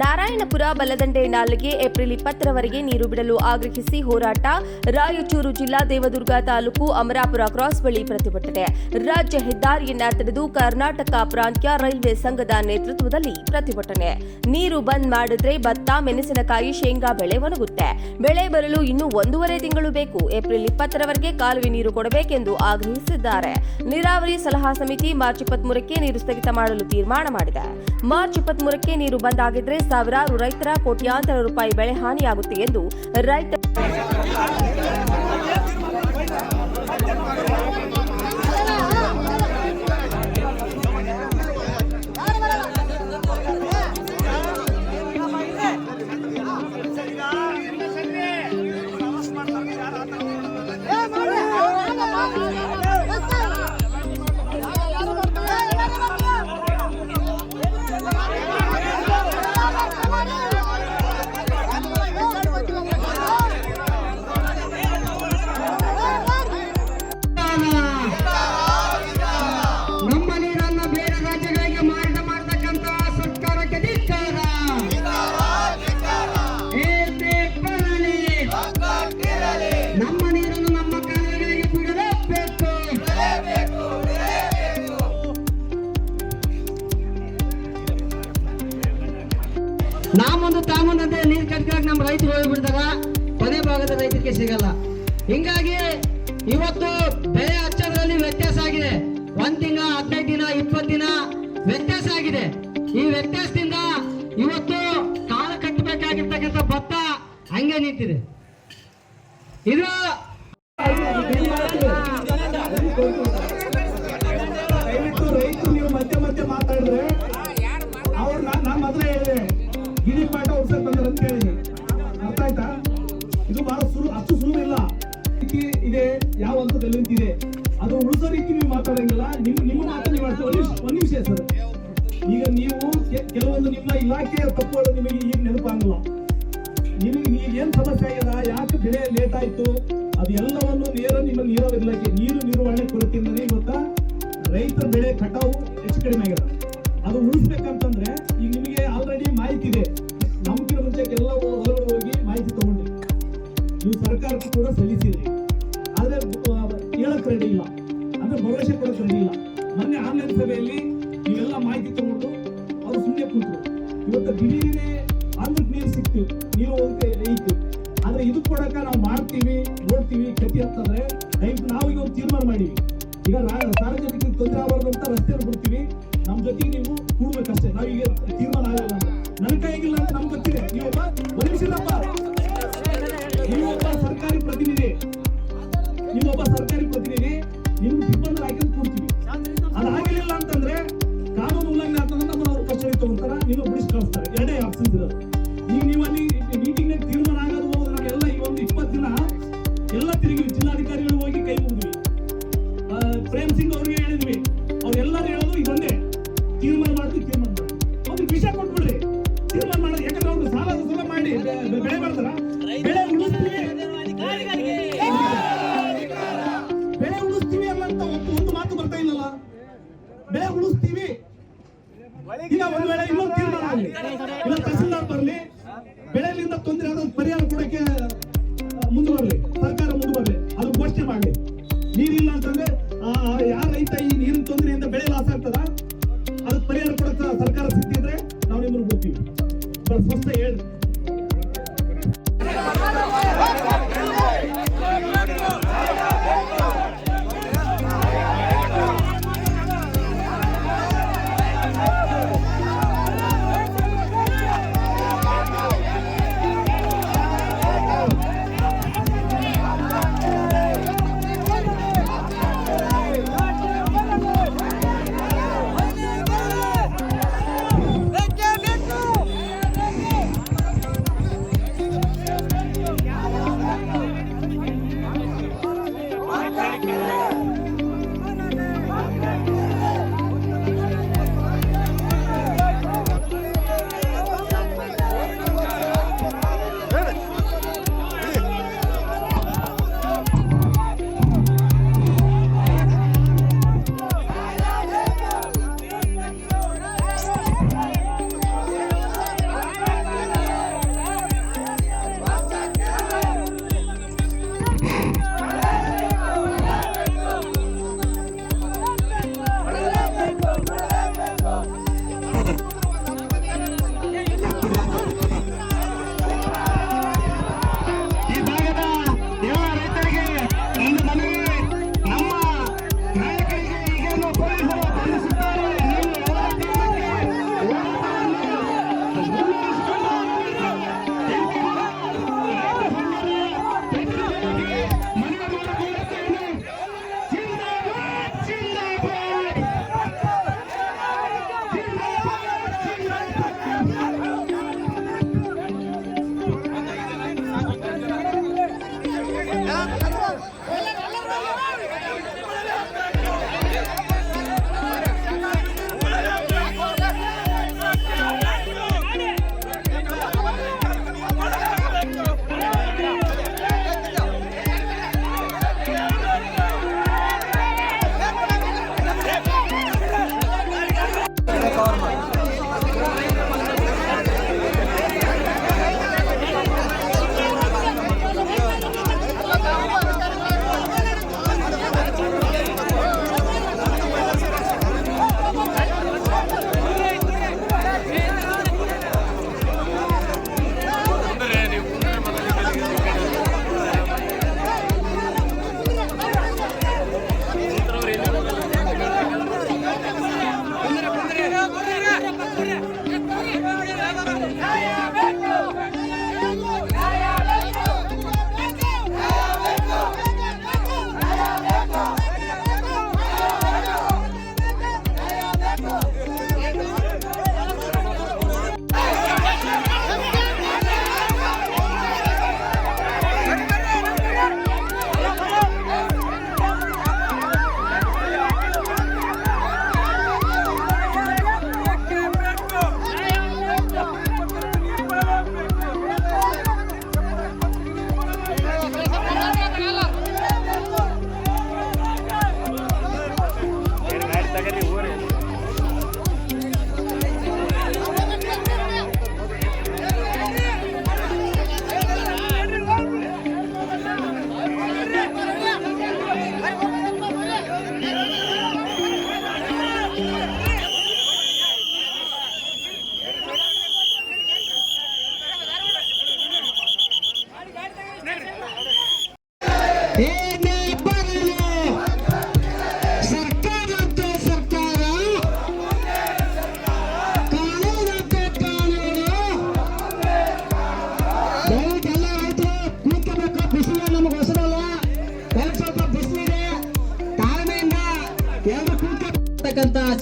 ನಾರಾಯಣಪುರ ಬಲದಂಡೆ ನಾಲೆಗೆ ಏಪ್ರಿಲ್ 20ರವರೆಗೆ ನೀರು ಬಿಡಲು ಆಗ್ರಹಿಸಿ ಹೋರಾಟ. ರಾಯಚೂರು ಜಿಲ್ಲಾ ದೇವದುರ್ಗ ತಾಲೂಕು ಅಮರಾಪುರ ಕ್ರಾಸ್ ಬಳಿ ಪ್ರತಿಭಟನೆ. ರಾಜ್ಯ ಹೆದ್ದಾರಿಯನ್ನ ತಡೆದು ಕರ್ನಾಟಕ ಪ್ರಾಂತ್ಯ ರೈಲ್ವೆ ಸಂಘದ ನೇತೃತ್ವದಲ್ಲಿ ಪ್ರತಿಭಟನೆ. ನೀರು ಬಂದ್ ಮಾಡಿದ್ರೆ ಭತ್ತ, ಮೆಣಸಿನಕಾಯಿ, ಶೇಂಗಾ ಬೆಳೆ ಒಣಗುತ್ತೆ. ಬೆಳೆ ಬರಲು ಇನ್ನೂ 1.5 ತಿಂಗಳು ಬೇಕು. ಏಪ್ರಿಲ್ 20ರವರೆಗೆ ಕಾಲುವೆ ನೀರು ಕೊಡಬೇಕೆಂದು ಆಗ್ರಹಿಸಿದ್ದಾರೆ. ನೀರಾವರಿ ಸಲಹಾ ಸಮಿತಿ ಮಾರ್ಚ್ 23ಕ್ಕೆ ನೀರು ಸ್ಥಗಿತ ಮಾಡಲು ತೀರ್ಮಾನ ಮಾಡಿದೆ. ಮಾರ್ಚ್ 23ಕ್ಕೆ ನೀರು ಬಂದ್ ಆಗಿದ್ರೆ ಸಾವಿರಾರು ರೈತರ ಕೋಟ್ಯಾಂತರ ರೂಪಾಯಿ ಬೆಳೆ ಹಾನಿಯಾಗುತ್ತೆ ಎಂದು ರೈತ ನಾಮೊಂದು ತಾಮೊಂದಂತೆ ನೀರು ಕಟ್ಕೊಳಕ್ ನಮ್ಮ ರೈತರು ಹೋಗ್ಬಿಡ್ತಾರ, ಕೊನೆ ಭಾಗದ ರೈತರಿಗೆ ಸಿಗಲ್ಲ. ಹಿಂಗಾಗಿ ಇವತ್ತು ಬೆಳೆ ಹಚ್ಚೋದ್ರಲ್ಲಿ ವ್ಯತ್ಯಾಸ ಆಗಿದೆ. 1 ತಿಂಗಳ, 15 ದಿನ, 20 ದಿನ ವ್ಯತ್ಯಾಸ ಆಗಿದೆ. ಈ ವ್ಯತ್ಯಾಸದಿಂದ ಇವತ್ತು ಕಾಲ ಕಟ್ಟಬೇಕಾಗಿರ್ತಕ್ಕಂಥ ಭತ್ತ ಹಂಗೆ ನಿಂತಿದೆ. ಇದು ರೈತರು ನೀವು ಮಧ್ಯೆ ಮಾತಾಡಿದ್ರೆ ಅವ್ರು ನಾನು ಮೊದಲೇ ಹೇಳಿದೆ ಗಿರಿ ಪಾಠ ಉಡ್ಸಕ್ ಬಂದ್ರೆ ಅಂತ ಹೇಳಿದೆ. ಅರ್ಥ ಆಯ್ತಾ? ಇದು ಬಹಳ ಅಷ್ಟು ಸುಲಭ ಇಲ್ಲ. ಇದೆ ಯಾವ ಹಂತದಲ್ಲಿ ನಿಂತಿದೆ ಅದು ಉಳಿಸೋ ರೀತಿ ನೀವು ಮಾತಾಡಂಗಿಲ್ಲ. ನಿಮ್ಮ ಮಾತು ನೀವು ಒಂದು ನಿಮಿಷ ಸರ್. ಈಗ ನೀವು ಕೆಲವೊಂದು ನಿಮ್ಮ ಇಲಾಖೆಯ ತಪ್ಪುಗಳು ನಿಮಗೆ ಈಗ ನೆನಪಾಗಲ್ಲ. ನಿಮಗೆ ಈಗ ಏನ್ ಸಮಸ್ಯೆ ಆಗ್ಯದ, ಯಾಕೆ ಬೆಳೆ ಲೇಟ್ ಆಯ್ತು, ಅದು ಎಲ್ಲವನ್ನು ನಿಮ್ಮ ನೀರಾವರಿ ಇಲಾಖೆ ನೀರು ನಿರ್ವಹಣೆ ಕೊರತೆಯಿಂದಲೇ ಇವತ್ತ ರೈತರ ಬೆಳೆ ಕಟಾವು ಹೆಚ್ಚು ಕಡಿಮೆ ಆಗ್ಯದ. ಅದು ಉಳಿಸ್ಬೇಕಂತಂದ್ರೆ ಈಗ ನಿಮಗೆ ಆಲ್ರೆಡಿ ಮಾಹಿತಿ ಇದೆ. ನಮ್ಗಿನ ಮುಂಚೆ ಎಲ್ಲ ಹೊರಗಡೆ ಹೋಗಿ ಮಾಹಿತಿ ತಗೊಂಡ್ರಿ, ನೀವು ಸರ್ಕಾರಕ್ಕೂ ಕೂಡ ಸಲ್ಲಿಸಿದ್ರಿ. ಆದ್ರೆ ಹೇಳಕ್ ರೆಡಿ ಇಲ್ಲ, ಅಂದ್ರೆ ಭರವಸೆ ಕೊಡಕ್ ರೆಡಿ ಇಲ್ಲ. ಮೊನ್ನೆ ಆನ್ಲೈನ್ ಸಭೆಯಲ್ಲಿ ನೀವೆಲ್ಲ ಮಾಹಿತಿ ತಗೊಂಡು ಅವ್ರು ಸುಮ್ಮನೆ ಕೂತ್ರು. ಇವತ್ತು ದಿಢೀರೇ ಆಂಧ್ರಕ್ಕೆ ನೀರು ಸಿಕ್ತು, ನೀರು ಐತಿ. ಆದ್ರೆ ಇದು ಕೊಡಕ ನಾವು ಮಾಡ್ತೀವಿ, ನೋಡ್ತೀವಿ ಗತಿ ಅಂತಂದ್ರೆ ನಾವೀಗ ಒಂದು ತೀರ್ಮಾನ ಮಾಡೀವಿ. ಈಗ ಸಾರ್ವಜನಿಕರಿಗೆ ತೊಂದರೆ ಆಗಬಾರ್ದು ಅಂತ ರಸ್ತೆಯನ್ನು ಬಿಡ್ತೀವಿ, ನಮ್ ಜೊತೆಗೆ ನೀವು ಕೂಡ್ಬೇಕಷ್ಟೇ. ನಾವೀಗ ತೀರ್ಮಾನ ಆಗಲ್ಲ, ನನ್ನ ಕೈಗಿಲ್ಲ ಅಂತ ನಮ್ಗೆ ಗೊತ್ತಿದೆ. ನೀವೊಬ್ಬ ಮನುಷ್ಯನಪ್ಪ, ನೀವೊಬ್ಬ ಸರ್ಕಾರಿ ಪ್ರತಿನಿಧಿ, ನಿಮ್ಗೆ ಸಿಬ್ಬಂದಿ ಹಾಕಿದ್ರೆ ಕೂಡ್ತೀವಿ. ಅದಾಗಲಿಲ್ಲ ಅಂತಂದ್ರೆ ಕಾನೂನು ಉಲ್ಲಂಘನೆ ಆಗ್ತದೆ, ನಮ್ಮನ್ನ ಅವ್ರು ಕಸ್ಟಡಿ ತಗೊಂತಾರ, ನೀವು ಬಿಡಿಸಿ ಕಳಿಸ್ತಾರೆ. ಎರಡೇ ಆಪ್ಷನ್ಸ್ ಇರೋದು. ಈಗ ನೀವು ಅಲ್ಲಿ ಮೀಟಿಂಗ್ ತೀರ್ಮಾನ ಆಗೋದು ನಾವೆಲ್ಲ ಈ ಒಂದು 20 ದಿನ ಎಲ್ಲ ತಿರುಗಿವಿ. ಜಿಲ್ಲಾಧಿಕಾರಿಗಳು ಹೋಗಿ ಕೈ ಮುಗಿದ್ವಿ, ಪ್ರೇಮ್ ಸಿಂಗ್ ಅವ್ರಿಗೆ ಹೇಳಿದ್ವಿ. ಅವ್ರೆಲ್ಲರೂ ಹೇಳೋದು ಇದೊಂದೇ, ತೀರ್ಮಾನ ಮಾಡಿ ಒಂದು ವಿಷಯ ಕೊಟ್ಬಿಡ್ರಿ, ತೀರ್ಮಾನ ಮಾಡೋದು. ಯಾಕಂದ್ರೆ ಅವ್ರು ಸಾಲ ಮಾಡಿ ಬೆಳೆ ಮಾಡ್ತಾರ, ಬೆಳೆ ಉಳಿಸ್ತೀವಿ ಅನ್ನಂತ ಒಂದು ಮಾತು ಬರ್ತಾ ಇಲ್ಲಲ್ಲ. ಬೆಳೆ ಉಳಿಸ್ತೀವಿ. ಈಗ ಒಂದ್ ವೇಳೆ ಇನ್ನೊಂದು ತೀರ್ಮಾನ ಆಗಲಿ, ಇಲ್ಲ ತಹಸೀಲ್ದಾರ್ ಬರಲಿ, ಬೆಳೆಯಿಂದ ತೊಂದರೆ ಆದ ಪರಿಹಾರ ಕೊಡಕ್ಕೆ ಮುಂದೆ ಬರ್ಲಿ, ಸರ್ಕಾರ ಮುಂದೆ ಬರ್ಲಿ, ಅದು ಘೋಷಣೆ ಮಾಡಲಿ. ನೀರಿಲ್ಲ ಅಂತಂದ್ರೆ ಯಾರ ರೈತ ಈ ನೀರಿನ ತೊಂದರೆಯಿಂದ ಬೆಳೆ ಲಾಸ್ ಆಗ್ತದ, ಅದಕ್ಕೆ ಪರಿಹಾರ ಕೊಡಕ್ಕೆ ಸರ್ಕಾರ ಸಿದ್ಧ ಇದ್ರೆ ನಾವು ನಿಮ್ಮನ್ನು ಹೋಗ್ತೀವಿ. ಸ್ಪಷ್ಟ ಹೇಳಿ.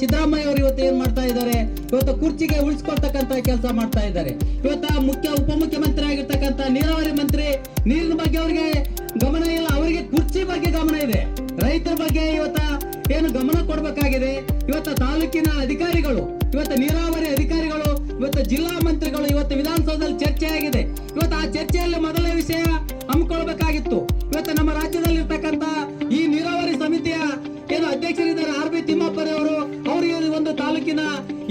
ಸಿದ್ದರಾಮಯ್ಯ ಅವರು ಇವತ್ತು ಏನ್ ಮಾಡ್ತಾ ಇದ್ದಾರೆ, ಇವತ್ತು ಕುರ್ಚಿಗೆ ಉಳಿಸ್ಕೊಳ್ತಕ್ಕಂತ ಕೆಲಸ ಮಾಡ್ತಾ ಇದ್ದಾರೆ. ಇವತ್ತ ಉಪಮುಖ್ಯಮಂತ್ರಿ ಆಗಿರ್ತಕ್ಕಂಥ ನೀರಾವರಿ ಮಂತ್ರಿ, ನೀರಿನ ಬಗ್ಗೆ ಅವರಿಗೆ ಗಮನ ಇಲ್ಲ, ಅವರಿಗೆ ಕುರ್ಚಿ ಬಗ್ಗೆ ಗಮನ ಇದೆ. ರೈತರ ಬಗ್ಗೆ ಇವತ್ತ ಏನು ಗಮನ ಕೊಡಬೇಕಾಗಿದೆ. ಇವತ್ತ ತಾಲೂಕಿನ ಅಧಿಕಾರಿಗಳು, ಇವತ್ತು ನೀರಾವರಿ ಅಧಿಕಾರಿಗಳು, ಇವತ್ತು ಜಿಲ್ಲಾ ಮಂತ್ರಿಗಳು, ಇವತ್ತು ವಿಧಾನಸೌಧದಲ್ಲಿ ಚರ್ಚೆ ಆಗಿದೆ. ಇವತ್ತು ಆ ಚರ್ಚೆಯಲ್ಲಿ ಮೊದಲನೇ ವಿಷಯ ಹಮ್ಮಿಕೊಳ್ಬೇಕಾಗಿತ್ತು. ಇವತ್ತು ನಮ್ಮ ರಾಜ್ಯದಲ್ಲಿ ಇರ್ತಕ್ಕಂಥ ಈ ನೀರಾವರಿ ಸಮಿತಿಯ ಏನು ಅಧ್ಯಕ್ಷರಿದ್ದಾರೆ RB ತಿಮ್ಮಾಪುರವರು, ಅವರು ಒಂದು ತಾಲೂಕಿನ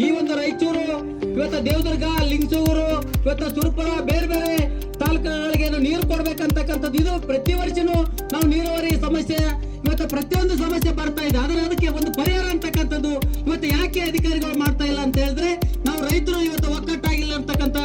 ಈ ಒಂದು ರಾಯಚೂರು, ಇವತ್ತು ದೇವದುರ್ಗ, ಲಿಂಗಸೂರು, ಇವತ್ತು ಸುರಪುರ, ಬೇರೆ ಬೇರೆ ತಾಲೂಕುಗಳಿಗೆ ನೀರು ಕೊಡ್ಬೇಕಂತಕ್ಕಂಥದ್ದು. ಇದು ಪ್ರತಿ ವರ್ಷನೂ ನಾವು ನೀರಾವರಿ ಸಮಸ್ಯೆ, ಇವತ್ತು ಪ್ರತಿಯೊಂದು ಸಮಸ್ಯೆ ಬರ್ತಾ ಇದೆ. ಆದ್ರೆ ಅದಕ್ಕೆ ಒಂದು ಪರಿಹಾರ ಅಂತಕ್ಕಂಥದ್ದು ಇವತ್ತು ಯಾಕೆ ಅಧಿಕಾರಿಗಳು ಮಾಡ್ತಾ ಇಲ್ಲ ಅಂತ ಹೇಳಿದ್ರೆ, ನಾವು ರೈತರು ಇವತ್ತು ಒಕ್ಕಟ್ಟಾಗಿಲ್ಲ ಅಂತಕ್ಕಂಥ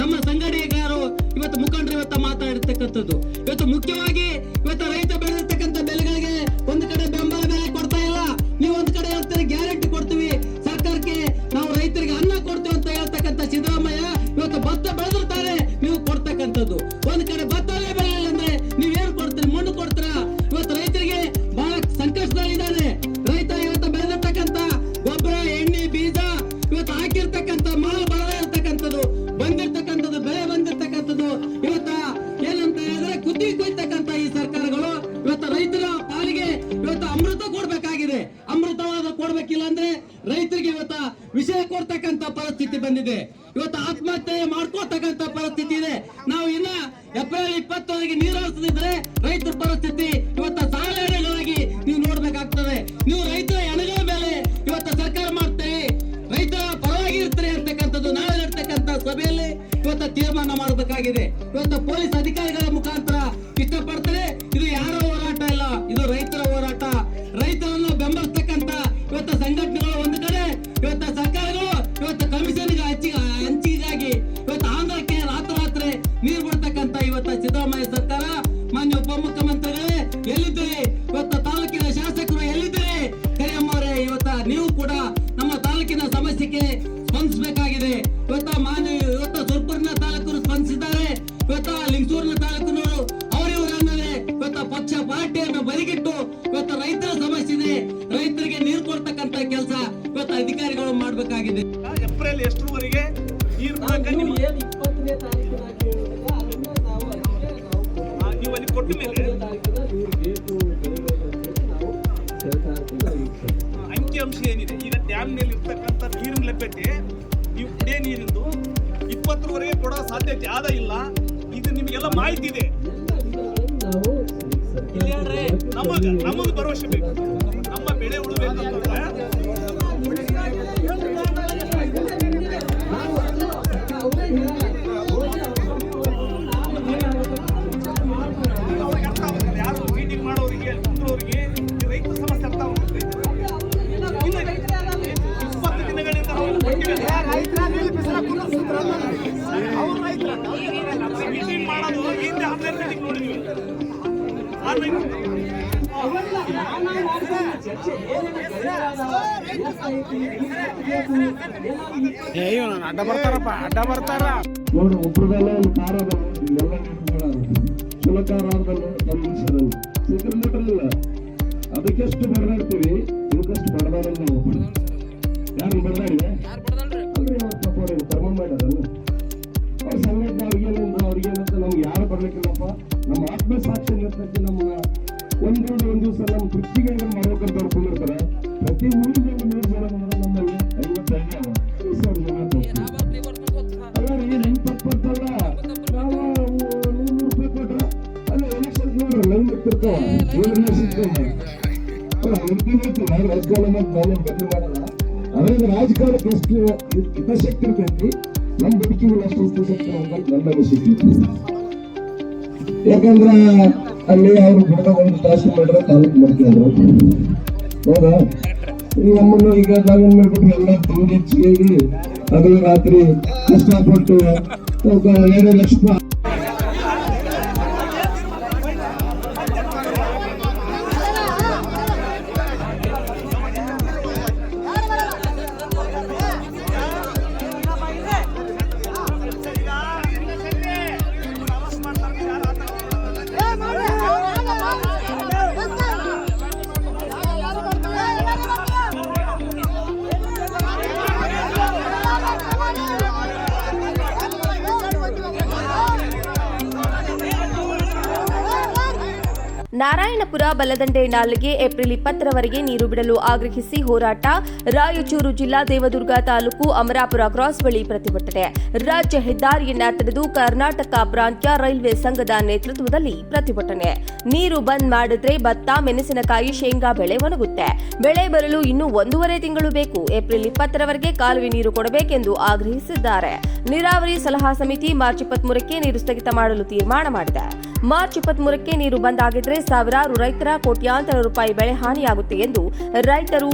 ನಮ್ಮ ಸಂಘಟನೆಗಾರರು ಇವತ್ತು ಮುಖಂಡರು ಇವತ್ತು ಮಾತಾಡಿರ್ತಕ್ಕಂಥದ್ದು. ಇವತ್ತು ಮುಖ್ಯವಾಗಿ ಇವತ್ತು ರೈತ ಬೆಳೆದಿರ್ತಕ್ಕಂಥ ಬೆಳೆಗಳಿಗೆ ಒಂದು ಕಡೆ ಬೆಂಬಲ ಬೆಲೆ ಕೊಡ್ತಾ ಇಲ್ಲ. ನೀವು ಒಂದು ಕಡೆ ಹೇಳ್ತಾರೆ ಗ್ಯಾರಂಟಿ ಕೊಡ್ತೀವಿ, ಸರ್ಕಾರಕ್ಕೆ ನಾವು ರೈತರಿಗೆ ಅನ್ನ ಕೊಡ್ತೀವಿ ಅಂತ ಹೇಳ್ತಕ್ಕಂಥ ಸಿದ್ದರಾಮಯ್ಯ ಇವತ್ತು ಭತ್ತ ಬೆಳೆದಿರ್ತಾರೆ, ನೀವು ಕೊಡ್ತಕ್ಕಂಥದ್ದು. ಒಂದ್ ಕಡೆ ಭತ್ತವೇ ಬೆಳೆಯಲ್ಲ ಅಂದ್ರೆ ನೀವೇನ್ ಕೊಡ್ತೀರಿ, ಮಣ್ಣು ಕೊಡ್ತೀರಾ? ಇವತ್ತು ರೈತರಿಗೆ ಬಹಳ ಸಂಕಷ್ಟದಲ್ಲಿದ್ದಾರೆ. ರೈತ ಇವತ್ತು ಬೆಳೆದಿರ್ತಕ್ಕಂಥ ಗೊಬ್ಬರ, ಎಣ್ಣೆ, ಬೀಜ ಇವತ್ತು ಹಾಕಿರ್ತಕ್ಕಂಥ ಮಾಲ್ ಬರದೇ ಇರ್ತಕ್ಕಂಥದ್ದು, ಬಂದಿರ್ತಕ್ಕಂಥದ್ದು, ಬೆಳೆ ಬಂದಿರ್ತಕ್ಕಂಥದ್ದು ಇವತ್ತ ಏನಂತ ಹೇಳಿದ್ರೆ ಕುತ್ತಿಗೆ ಕೊಯ್ತಕ್ಕಂಥ ಈ ಸರ್ಕಾರಗಳು ಇವತ್ತು ರೈತರ ಪಾಲಿಗೆ ಇವತ್ತು ಅಮೃತ ಕೊಡ್ಬೇಕಾಗಿದೆ. ಅಮೃತವಾದ ಕೊಡ್ಬೇಕಿಲ್ಲ ಅಂದ್ರೆ ರೈತರಿಗೆ ಇವತ್ತ ವಿಷಯ ಕೊಡ್ತಕ್ಕಂಥ ಪರಿಸ್ಥಿತಿ ಬಂದಿದೆ. ಇವತ್ತು ಆತ್ಮಹತ್ಯೆ ಮಾಡ್ಕೊಳ್ತಕ್ಕಂಥ ಪರಿಸ್ಥಿತಿ ಇದೆ. ನಾವು ಇನ್ನ ಏಪ್ರಿಲ್ 20 ನೀರು ಹರಿಸದಿದ್ರೆ ರೈತರ ಪರಿಸ್ಥಿತಿ ಇವತ್ತ ಸಾಲಗಳಾಗಿ ನೀವು ನೋಡ್ಬೇಕಾಗ್ತದೆ. ನೀವು ರೈತರ ಎಣಗಳ ಮೇಲೆ ಇವತ್ತು ಸರ್ಕಾರ ಮಾಡ್ತೀರಿ, ರೈತರ ಪರವಾಗಿ ಇರ್ತಾರೆ ಅಂತಕ್ಕಂಥದ್ದು ನಾಳೆ ಇರ್ತಕ್ಕಂಥ ಸಭೆಯಲ್ಲಿ ಇವತ್ತು ತೀರ್ಮಾನ ಮಾಡಬೇಕಾಗಿದೆ. ಇವತ್ತು ಪೊಲೀಸ್ ಅಧಿಕಾರಿಗಳ ಮುಖಾಂತರ ಇಷ್ಟಪಡ್ತಾರೆ. ಇದು ಯಾರ ಹೋರಾಟ ಇಲ್ಲ, ಇದು ರೈತರ ಹೋರಾಟ. ರೈತರನ್ನು ಬೆಂಬಲಿಸ್ತಕ್ಕಂಥ ಇವತ್ತು ಸಂಘಟನೆಗಳು ಒಂದು ಕಡೆ, ಇವತ್ತು ಸರ್ಕಾರಗಳು ಇವತ್ತು ಕಮಿಷನ್ಗೆ ಹಂಚಿಗಾಗಿ ಇವತ್ತು ಆಂಧ್ರಕ್ಕೆ ರಾತ್ರಿ ನೀರು ಬಿಡ್ತಕ್ಕಂಥ ಇವತ್ತು ಸಿದ್ದರಾಮಯ್ಯ ಸರ್ಕಾರ, ಮಾನ್ಯ ಉಪಮುಖ್ಯಮಂತ್ರಿಗಳೇ ಎಲ್ಲಿದ್ದೀರಿ? ಇವತ್ತು ತಾಲೂಕಿನ ಶಾಸಕರು ಎಲ್ಲಿದ್ದೀರಿ? ಕರಿಯಮ್ಮವರೇ, ಇವತ್ತ ನೀವು ಕೂಡ ನಮ್ಮ ತಾಲೂಕಿನ ಸಮಸ್ಯೆಗೆ ಸ್ಪಂದಿಸಬೇಕಾಗಿದೆ. ಇವತ್ತು ಸುರ್ಪುರ್ನ ತಾಲೂಕರು ಸ್ಪಂದಿಸಿದ್ದಾರೆ, ಇವತ್ತು ಲಿಂಗಸೂರಿನ ತಾಲೂಕಿನವರು ಅವರಿವರನ್ನದೇ ಇವತ್ತು ಪಕ್ಷ ಪಾರ್ಟಿಯನ್ನು ಬದಿಗಿಟ್ಟು ಇವತ್ತು ರೈತರ ಸಮಸ್ಯೆ ಇದೆ, ರೈತರಿಗೆ ನೀರು ಕೊಡ್ತಕ್ಕಂತ ಕೆಲಸ ಇವತ್ತು ಅಧಿಕಾರಿಗಳು ಮಾಡಬೇಕಾಗಿದೆ. ಏಪ್ರಿಲ್ ಎಷ್ಟರವರೆಗೆ ನೀರು ನೀವು ಅಲ್ಲಿ ಕೊಟ್ಟ ಮೇಲೆ ಅಂಕಿಅಂಶ ಏನಿದೆ, ಈಗ ಡ್ಯಾಮ್ ನಲ್ಲಿ ಇರ್ತಕ್ಕಂಥ ನೀರಿನ ಲಭ್ಯತೆ, ನೀವು ಕುಡಿಯೋ ನೀರಿಂದು 20ರವರೆಗೆ ಕೊಡೋ ಸಾಧ್ಯತೆ ಆದ ಇಲ್ಲ. ಇದು ನಿಮಗೆಲ್ಲ ಮಾಹಿತಿ ಇದೆ. ನಮಗೆ ಭರವಸೆ ಬೇಕು, ನಮ್ಮ ಬೆಳೆ ಉಳಬೇಕಂತಂದ್ರೆ ಯಾರು ಮೀಟಿಂಗ್ ಮಾಡೋರಿಗೆ ಕುಂದ್ರೋರಿಗೆ ರೈತರ ಸಮಸ್ಯೆ ಅರ್ಥ ಆಗುತ್ತೆ. 20 ದಿನಗಳಿಂದ ಮೀಟಿಂಗ್ ಮಾಡೋದು ಹಿಂದೆ 12 ಮೀಟಿಂಗ್ ನೋಡಿದ್ವಿ. ಅಡ್ಡ ಬರ್ತಾರ ನೋಡಿ, ಒಬ್ಬರದಲ್ಲ ಒಂದು ಕಾರ ಎಲ್ಲ ಚಲೋ ಕಾರ ಇಲ್ಲ. ಅದಕ್ಕೆಷ್ಟು ಬಡದಾಡ್ತೀವಿ, ಇದಕ್ಕಷ್ಟು ಬಡದಾಡಲ್ಲ ನಾವು. ಯಾರು ಬಡದಾಡಿದೆ ಅಂದ್ರೆ ಕರ್ಮ ಮಾಡ್ಯಾರಲ್ಲ ಅವ್ರ ಸಂಘಟನೆ ಅವ್ರಿಗೇನಂತ ನಮ್ಗೆ ಯಾರು ಬರ್ಲಿಕ್ಕಿಲ್ಲಪ್ಪ. ನಮ್ಮ ಆತ್ಮಸಾಕ್ಷಿ ಇರ್ತಕ್ಕಂಥ ನಮ್ಮ ಒಂದ್ ದಿವಸ ನಮ್ಮ ತೃಪ್ತಿಗೆ ಮಾಡ್ಬೇಕಂತ ಅವ್ರು ಕುಂದಿರ್ತಾರೆ. ಪ್ರತಿ ಊರಿಗೆ ಒಂದು 100 ಜನ ನಮ್ಮಲ್ಲಿ 55 ಜನ ಅಲ್ಲ ಏನ್ ಹೆಂಗ್ ತಪ್ಪಲ್ಲ. ನಾವು 100 ರೂಪಾಯಿ ಕೊಟ್ರ ಅಲ್ಲ ಎಲೆಕ್ಷನ್ ನೋಡ್ರಿ ಲೈನ್ ಇರ್ತಿರ್ತಾವ, ರಾಜಕಾರಣ ಬದಲು ಮಾಡಲ್ಲ. ಅದ್ರಿಂದ ರಾಜಕಾರಣಕ್ಕೆ ಎಷ್ಟು ಹಿತಾಸಕ್ತಿ ಇರ್ತೈತಿ, ನಮ್ಮ ಬದುಕಿಗಳು ಅಷ್ಟು ಹಿತಾಸಕ್ತಿ ನನ್ನ ಅನಿಸಿಕೆ. ಯಾಕಂದ್ರ ಅಲ್ಲಿ ಅವರು ಬಿಡದ ಒಂದು ತಾಸು ಮಾಡ್ರೆ ತಾಲೂಕು ಮಾಡ್ತಿದ್ರು. ಹೌದಾ? ಈಗ ನಮ್ಮನ್ನು ಈಗ ನಾವೇನ್ ಮಾಡ್ಬಿಟ್ರು, ಎಲ್ಲ ತಿಂಡಿ ಹೆಚ್ಚಿಗೆ ಹಗಲು ರಾತ್ರಿ ಕಷ್ಟಪಟ್ಟು 2 ಲಕ್ಷ ರೂಪಾಯಿ ನಾರಾಯಣಪುರ ಬಲದಂಡೆ ನಾಲೆಗೆ ಏಪ್ರಿಲ್ 20ರವರೆಗೆ ನೀರು ಬಿಡಲು ಆಗ್ರಹಿಸಿ ಹೋರಾಟ. ರಾಯಚೂರು ಜಿಲ್ಲಾ ದೇವದುರ್ಗ ತಾಲೂಕು ಅಮರಾಪುರ ಕ್ರಾಸ್ ಬಳಿ ಪ್ರತಿಭಟನೆ. ರಾಜ್ಯ ಹೆದ್ದಾರಿಯನ್ನ ತಡೆದು ಕರ್ನಾಟಕ ಪ್ರಾಂತ್ಯ ರೈಲ್ವೆ ಸಂಘದ ನೇತೃತ್ವದಲ್ಲಿ ಪ್ರತಿಭಟನೆ. ನೀರು ಬಂದ್ ಮಾಡಿದ್ರೆ ಭತ್ತ, ಮೆಣಸಿನಕಾಯಿ, ಶೇಂಗಾ ಬೆಳೆ ಒಣಗುತ್ತೆ. ಬೆಳೆ ಬರಲು ಇನ್ನೂ 1.5 ತಿಂಗಳು ಬೇಕು. ಏಪ್ರಿಲ್ 20ರವರೆಗೆ ಕಾಲುವೆ ನೀರು ಕೊಡಬೇಕೆಂದು ಆಗ್ರಹಿಸಿದ್ದಾರೆ. ನೀರಾವರಿ ಸಲಹಾ ಸಮಿತಿ ಮಾರ್ಚ್ 23ಕ್ಕೆ ನೀರು ಸ್ಥಗಿತ ಮಾಡಲು ತೀರ್ಮಾನ ಮಾಡಿದೆ. ಮಾರ್ಚ್ 23ಕ್ಕೆ ನೀರು ಬಂದ್ ಆಗಿದ್ರೆ ಸಾವಿರಾರು ರೈತರ ಕೋಟ್ಯಾಂತರ ರೂಪಾಯಿ ಬೆಳೆ ಹಾನಿಯಾಗುತ್ತೆ ಎಂದು ರೈತರು